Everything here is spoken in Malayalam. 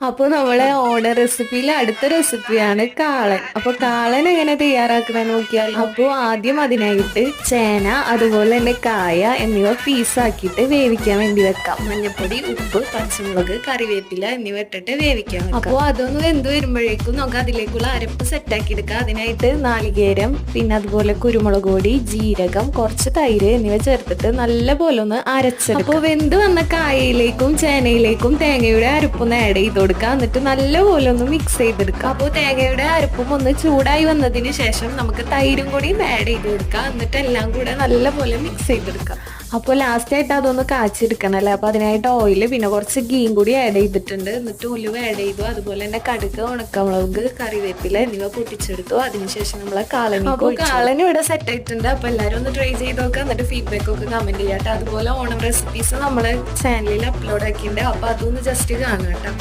അപ്പൊ നമ്മളെ ഓണ റെസിപ്പിയിലെ അടുത്ത റെസിപ്പിയാണ് കാളൻ. അപ്പൊ കാളൻ എങ്ങനെ തയ്യാറാക്കണ നോക്കിയാൽ, അപ്പൊ ആദ്യം അതിനായിട്ട് ചേന അതുപോലെ തന്നെ കായ എന്നിവ പീസാക്കിയിട്ട് വേവിക്കാൻ വേണ്ടി വെക്കാം. മഞ്ഞപ്പൊടി, ഉപ്പ്, പച്ചമുളക്, കറിവേപ്പില എന്നിവ ഇട്ടിട്ട് വേവിക്കാൻ വെക്കാം. അപ്പൊ അതൊന്ന് വെന്ത് വരുമ്പോഴേക്കും നമുക്ക് അതിലേക്കുള്ള അരപ്പ് സെറ്റാക്കി എടുക്കാം. അതിനായിട്ട് നാളികേരം, പിന്നെ അതുപോലെ കുരുമുളക് പൊടി, ജീരകം, കുറച്ച് തൈര് എന്നിവ ചേർത്തിട്ട് നല്ല പോലെ ഒന്ന് അരച്ചെടുക്കാം. അപ്പൊ വെന്ത് വന്ന കായയിലേക്കും ചേനയിലേക്കും തേങ്ങയുടെ അരപ്പൊന്ന് ആഡ് ചെയ്ത് കൊടുക്കുക. എന്നിട്ട് നല്ലപോലെ ഒന്ന് മിക്സ് ചെയ്തെടുക്കുക. അപ്പോൾ തേങ്ങയുടെ അരപ്പും ഒന്ന് ചൂടായി വന്നതിന് ശേഷം നമുക്ക് തൈരും കൂടി ആഡ് ചെയ്ത് കൊടുക്കുക. എന്നിട്ട് എല്ലാം കൂടെ നല്ലപോലെ മിക്സ് ചെയ്തെടുക്കുക. അപ്പോൾ ലാസ്റ്റ് ആയിട്ട് അതൊന്ന് കാച്ചെടുക്കണല്ലേ. അപ്പോൾ അതിനായിട്ട് ഓയിൽ പിന്നെ കുറച്ച് ഗീയും കൂടി ആഡ് ചെയ്തിട്ടുണ്ട്. എന്നിട്ട് ഉലുവ ആഡ് ചെയ്തു. അതുപോലെ തന്നെ കടുക്, ഉണക്കമുളക്, കറിവേപ്പില എന്നിവ പൊട്ടിച്ചെടുത്തു. അതിനുശേഷം നമ്മളെ കാളൻ, അപ്പോൾ കാളനും ഇവിടെ സെറ്റ് ആയിട്ടുണ്ട്. അപ്പോൾ എല്ലാവരും ഒന്ന് ട്രൈ ചെയ്ത് നോക്കുക. എന്നിട്ട് ഫീഡ്ബാക്ക് ഒക്കെ കമന്റ് ചെയ്യാട്ടോ. അതുപോലെ ഓണം റെസിപ്പീസ് നമ്മളെ ചാനലിൽ അപ്ലോഡ് ആക്കിയിട്ടുണ്ട്. അപ്പോൾ അതൊന്ന് ജസ്റ്റ് കാണാം കേട്ടോ.